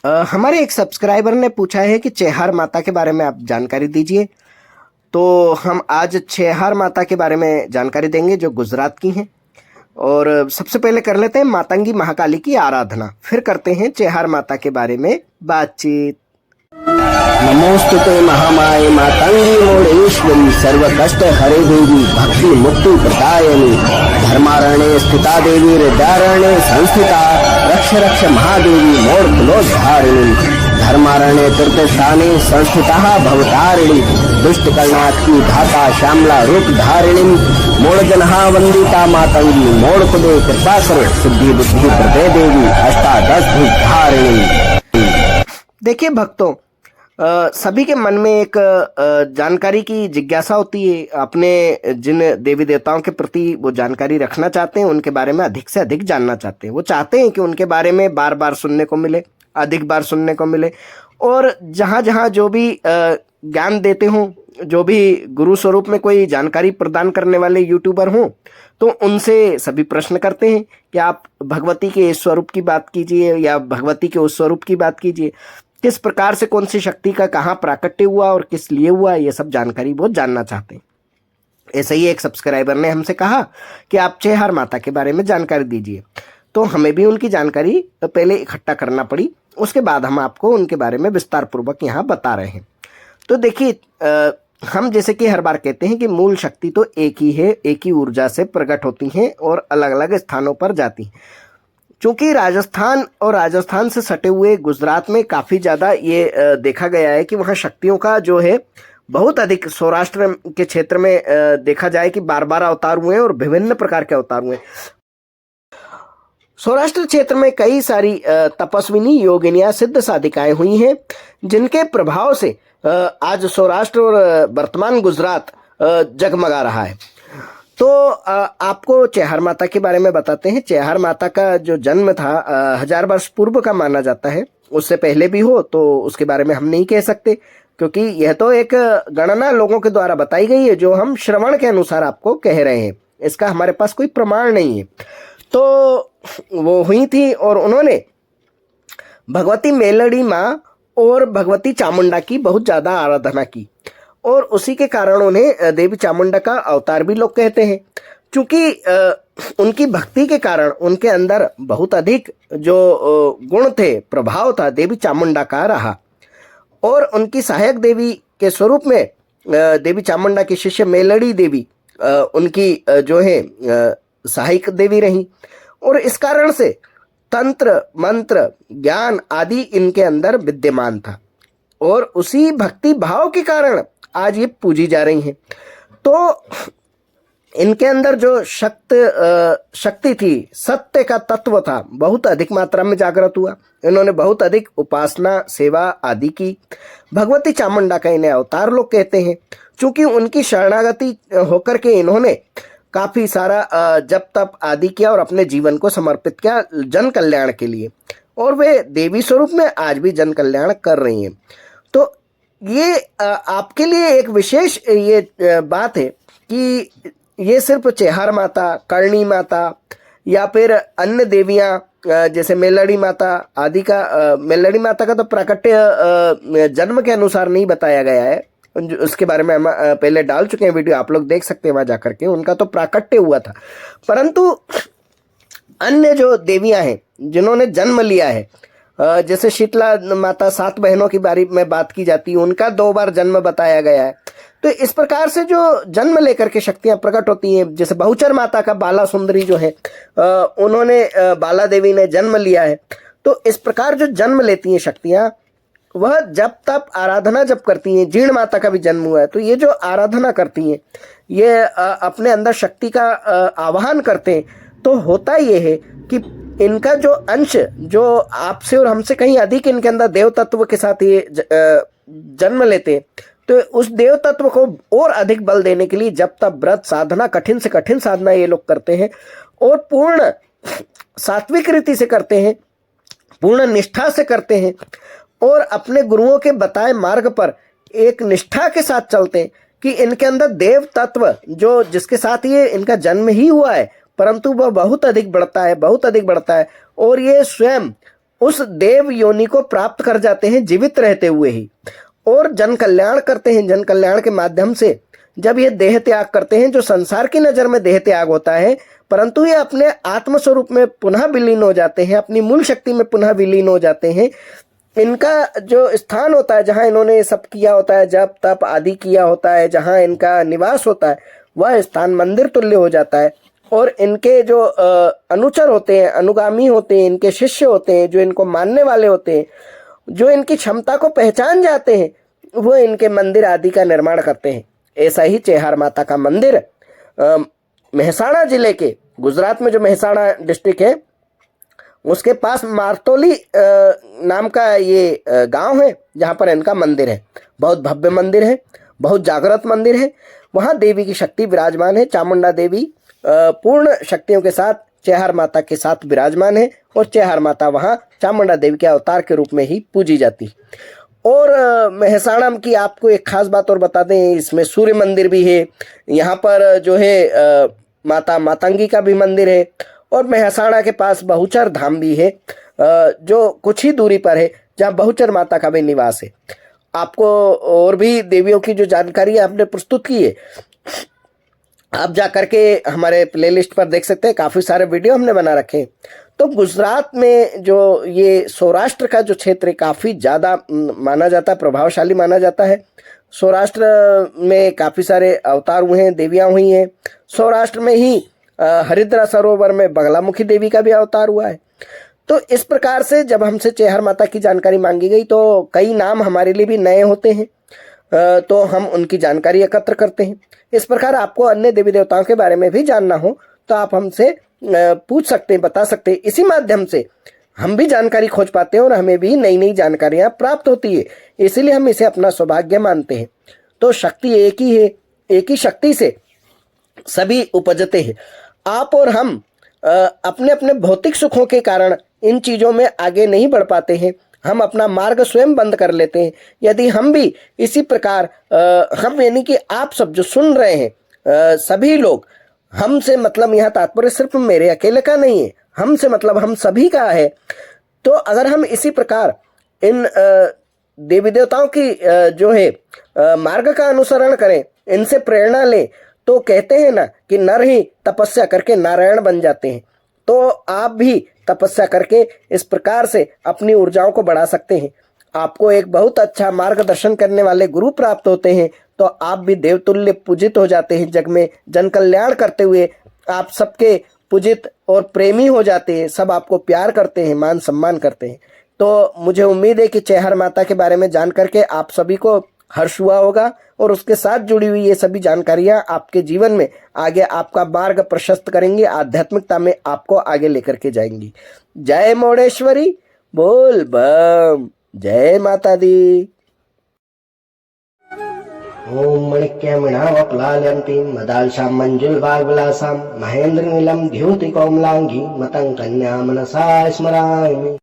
हमारे एक सब्सक्राइबर ने पूछा है कि चेहार माता के बारे में आप जानकारी दीजिए। तो हम आज चेहार माता के बारे में जानकारी देंगे जो गुजरात की हैं। और सबसे पहले कर लेते हैं मातंगी महाकाली की आराधना, फिर करते हैं चेहार माता के बारे में बातचीत। नमोस्तुते महामाये मातंगी मोड़ेश्वरी सर्व कष्ट हरे देवी भक्ति मुक्ति प्रदायिनी धर्मारण्ये स्थिता देवी हृदयारण्ये संस्थिता रक्ष रक्ष महादेवी मोड़ कुलोद्धारिणी धर्मारण्ये तीर्थस्थाने संस्थिता भवतारिणी दुष्ट कर्णात्की धाता श्यामला रूप धारिणी मोड़ जनहा वंदिता मातंगी मोड़ कुले कृपा करो सिद्धि बुद्धि प्रदे देवी अष्टादश भुज धारिणी। देखिए भक्तों, सभी के मन में एक जानकारी की जिज्ञासा होती है। अपने जिन देवी देवताओं के प्रति वो जानकारी रखना चाहते हैं, उनके बारे में अधिक से अधिक जानना चाहते हैं। वो चाहते हैं कि उनके बारे में बार बार सुनने को मिले, अधिक बार सुनने को मिले। और जहाँ जहाँ जो भी ज्ञान देते हों, जो भी गुरु स्वरूप में कोई जानकारी प्रदान करने वाले यूट्यूबर हों, तो उनसे सभी प्रश्न करते हैं कि आप भगवती के इस स्वरूप की बात कीजिए या भगवती के उस स्वरूप की बात कीजिए। किस प्रकार से कौन सी शक्ति का कहाँ प्राकट्य हुआ और किस लिए हुआ, ये सब जानकारी वो जानना चाहते हैं। ऐसे ही एक सब्सक्राइबर ने हमसे कहा कि आप चेहार माता के बारे में जानकारी दीजिए। तो हमें भी उनकी जानकारी पहले इकट्ठा करना पड़ी, उसके बाद हम आपको उनके बारे में विस्तार पूर्वक यहाँ बता रहे हैं। तो देखिए, हम जैसे कि हर बार कहते हैं कि मूल शक्ति तो एक ही है, एक ही ऊर्जा से प्रकट होती हैं और अलग अलग स्थानों पर जाती हैं। चूंकि राजस्थान और राजस्थान से सटे हुए गुजरात में काफ़ी ज़्यादा ये देखा गया है कि वहाँ शक्तियों का जो है बहुत अधिक, सौराष्ट्र के क्षेत्र में देखा जाए कि 12 अवतार हुए हैं और विभिन्न प्रकार के अवतार हुए हैं। सौराष्ट्र क्षेत्र में कई सारी तपस्विनी योगिनियाँ सिद्ध साधिकाएं हुई हैं, जिनके प्रभाव से आज सौराष्ट्र और वर्तमान गुजरात जगमगा रहा है। तो आपको चेहार माता के बारे में बताते हैं। चेहार माता का जो जन्म था 1000 वर्ष पूर्व का माना जाता है। उससे पहले भी हो तो उसके बारे में हम नहीं कह सकते, क्योंकि यह तो एक गणना लोगों के द्वारा बताई गई है, जो हम श्रवण के अनुसार आपको कह रहे हैं। इसका हमारे पास कोई प्रमाण नहीं है। तो वो हुई थी और उन्होंने भगवती मेलड़ी माँ और भगवती चामुंडा की बहुत ज़्यादा आराधना की, और उसी के कारण उन्हें देवी चामुंडा का अवतार भी लोग कहते हैं। क्योंकि उनकी भक्ति के कारण उनके अंदर बहुत अधिक जो गुण थे, प्रभाव था, देवी चामुंडा का रहा। और उनकी सहायक देवी के स्वरूप में देवी चामुंडा की शिष्य मेलड़ी देवी उनकी जो है सहायक देवी रही। और इस कारण से तंत्र मंत्र ज्ञान आदि इनके अंदर विद्यमान था, और उसी भक्ति भाव के कारण आज ये पूजी जा रही हैं। तो इनके अंदर जो शक्ति थी, सत्य का तत्व था, बहुत अधिक मात्रा में जागृत हुआ। इन्होंने बहुत अधिक उपासना सेवा आदि की। भगवती चामुंडा का इन्हें अवतार लोग कहते हैं, क्योंकि उनकी शरणागति होकर के इन्होंने काफ़ी सारा जप तप आदि किया और अपने जीवन को समर्पित किया जन कल्याण के लिए। और वे देवी स्वरूप में आज भी जन कल्याण कर रही हैं। तो ये आपके लिए एक विशेष ये बात है कि ये सिर्फ चेहार माता, करणी माता या फिर अन्य देवियाँ जैसे मेलड़ी माता आदि का, मेलड़ी माता का तो प्राकट्य जन्म के अनुसार नहीं बताया गया है, उसके बारे में हम पहले डाल चुके हैं वीडियो, आप लोग देख सकते हैं वहाँ जाकर के। उनका तो प्राकट्य हुआ था, परंतु अन्य जो देवियाँ हैं जिन्होंने जन्म लिया है, जैसे शीतला माता, 7 बहनों की बारे में बात की जाती है, उनका 2 बार जन्म बताया गया है। तो इस प्रकार से जो जन्म लेकर के शक्तियां प्रकट होती हैं, जैसे बहुचर माता का बाला सुंदरी जो है, उन्होंने बाला देवी ने जन्म लिया है। तो इस प्रकार जो जन्म लेती हैं शक्तियां, वह जब तप आराधना जब करती हैं, जीर्ण माता का भी जन्म हुआ है, तो ये जो आराधना करती हैं, ये अपने अंदर शक्ति का आवाहन करते हैं। तो होता ये है कि इनका जो अंश, जो आपसे और हमसे कहीं अधिक इनके अंदर देव तत्व के साथ ये जन्म लेते हैं, तो उस देव तत्व को और अधिक बल देने के लिए जब तब व्रत साधना, कठिन से कठिन साधना ये लोग करते हैं, और पूर्ण सात्विक रीति से करते हैं, पूर्ण निष्ठा से करते हैं, और अपने गुरुओं के बताए मार्ग पर एक निष्ठा के साथ चलते हैं कि इनके अंदर देव तत्व जो जिसके साथ ये इनका जन्म ही हुआ है, परंतु वह बहुत अधिक बढ़ता है, बहुत अधिक बढ़ता है, और ये स्वयं उस देव योनि को प्राप्त कर जाते हैं जीवित रहते हुए ही, और जन कल्याण करते हैं। जन कल्याण के माध्यम से जब ये देह त्याग करते हैं, जो संसार की नजर में देह त्याग होता है, परंतु ये अपने आत्म स्वरूप में पुनः विलीन हो जाते हैं, अपनी मूल शक्ति में पुनः विलीन हो जाते हैं। इनका जो स्थान होता है, जहाँ इन्होंने सब किया होता है, जप तप आदि किया होता है, जहाँ इनका निवास होता है, वह स्थान मंदिर तुल्य हो जाता है। और इनके जो अनुचर होते हैं, अनुगामी होते हैं, इनके शिष्य होते हैं, जो इनको मानने वाले होते हैं, जो इनकी क्षमता को पहचान जाते हैं, वो इनके मंदिर आदि का निर्माण करते हैं। ऐसा ही चेहार माता का मंदिर मेहसाणा जिले के, गुजरात में जो मेहसाणा डिस्ट्रिक्ट है, उसके पास मारतोली नाम का ये गांव है, जहाँ पर इनका मंदिर है। बहुत भव्य मंदिर है, बहुत जागृत मंदिर है। वहाँ देवी की शक्ति विराजमान है। चामुंडा देवी पूर्ण शक्तियों के साथ चेहार माता के साथ विराजमान है, और चेहार माता वहाँ चामुंडा देवी के अवतार के रूप में ही पूजी जाती। और मेहसाणा की आपको एक खास बात और बता दें, इसमें सूर्य मंदिर भी है। यहाँ पर जो है माता मातंगी का भी मंदिर है, और मेहसाणा के पास बहुचर धाम भी है, जो कुछ ही दूरी पर है, जहाँ बहुचर माता का भी निवास है। आपको और भी देवियों की जो जानकारी आपने प्रस्तुत की है, आप जा करके हमारे प्लेलिस्ट पर देख सकते हैं। काफ़ी सारे वीडियो हमने बना रखे हैं। तो गुजरात में जो ये सौराष्ट्र का जो क्षेत्र है, काफ़ी ज़्यादा माना जाता है, प्रभावशाली माना जाता है। सौराष्ट्र में काफ़ी सारे अवतार हुए हैं, देवियाँ हुई हैं। सौराष्ट्र में ही हरिद्रा सरोवर में बगलामुखी देवी का भी अवतार हुआ है। तो इस प्रकार से जब हमसे चेहार माता की जानकारी मांगी गई, तो कई नाम हमारे लिए भी नए होते हैं, तो हम उनकी जानकारी एकत्र करते हैं। इस प्रकार आपको अन्य देवी देवताओं के बारे में भी जानना हो तो आप हमसे पूछ सकते हैं, बता सकते हैं। इसी माध्यम से हम भी जानकारी खोज पाते हैं और हमें भी नई नई जानकारियाँ प्राप्त होती है। इसीलिए हम इसे अपना सौभाग्य मानते हैं। तो शक्ति एक ही है, एक ही शक्ति से सभी उपजते हैं। आप और हम अपने अपने भौतिक सुखों के कारण इन चीज़ों में आगे नहीं बढ़ पाते हैं। हम अपना मार्ग स्वयं बंद कर लेते हैं। यदि हम भी इसी प्रकार हम यानी कि आप सब जो सुन रहे हैं, सभी लोग, हमसे मतलब यहाँ तात्पर्य सिर्फ मेरे अकेले का नहीं है, हमसे मतलब हम सभी का है। तो अगर हम इसी प्रकार इन देवी देवताओं की जो है मार्ग का अनुसरण करें, इनसे प्रेरणा लें, तो कहते हैं ना कि नर ही तपस्या करके नारायण बन जाते हैं। तो आप भी तपस्या करके इस प्रकार से अपनी ऊर्जाओं को बढ़ा सकते हैं। आपको एक बहुत अच्छा मार्गदर्शन करने वाले गुरु प्राप्त होते हैं, तो आप भी देवतुल्य पूजित हो जाते हैं। जग में जन कल्याण करते हुए आप सबके पूजित और प्रेमी हो जाते हैं। सब आपको प्यार करते हैं, मान सम्मान करते हैं। तो मुझे उम्मीद है कि चेहार माता के बारे में जान करके आप सभी को हर्ष हुआ होगा, और उसके साथ जुड़ी हुई ये सभी जानकारियां आपके जीवन में आगे आपका मार्ग प्रशस्त करेंगी, आध्यात्मिकता में आपको आगे लेकर के जाएंगी। जय मोडेश्वरी, बोल बम, जय माता दी। ओम मणिक्यमणावप्लाल्यन्तीं मदालशां मंजुलवाग्विलासां महेन्द्रनीलं द्युतिकोमलाङ्गीं मतं कन्या मनसा स्मरामि।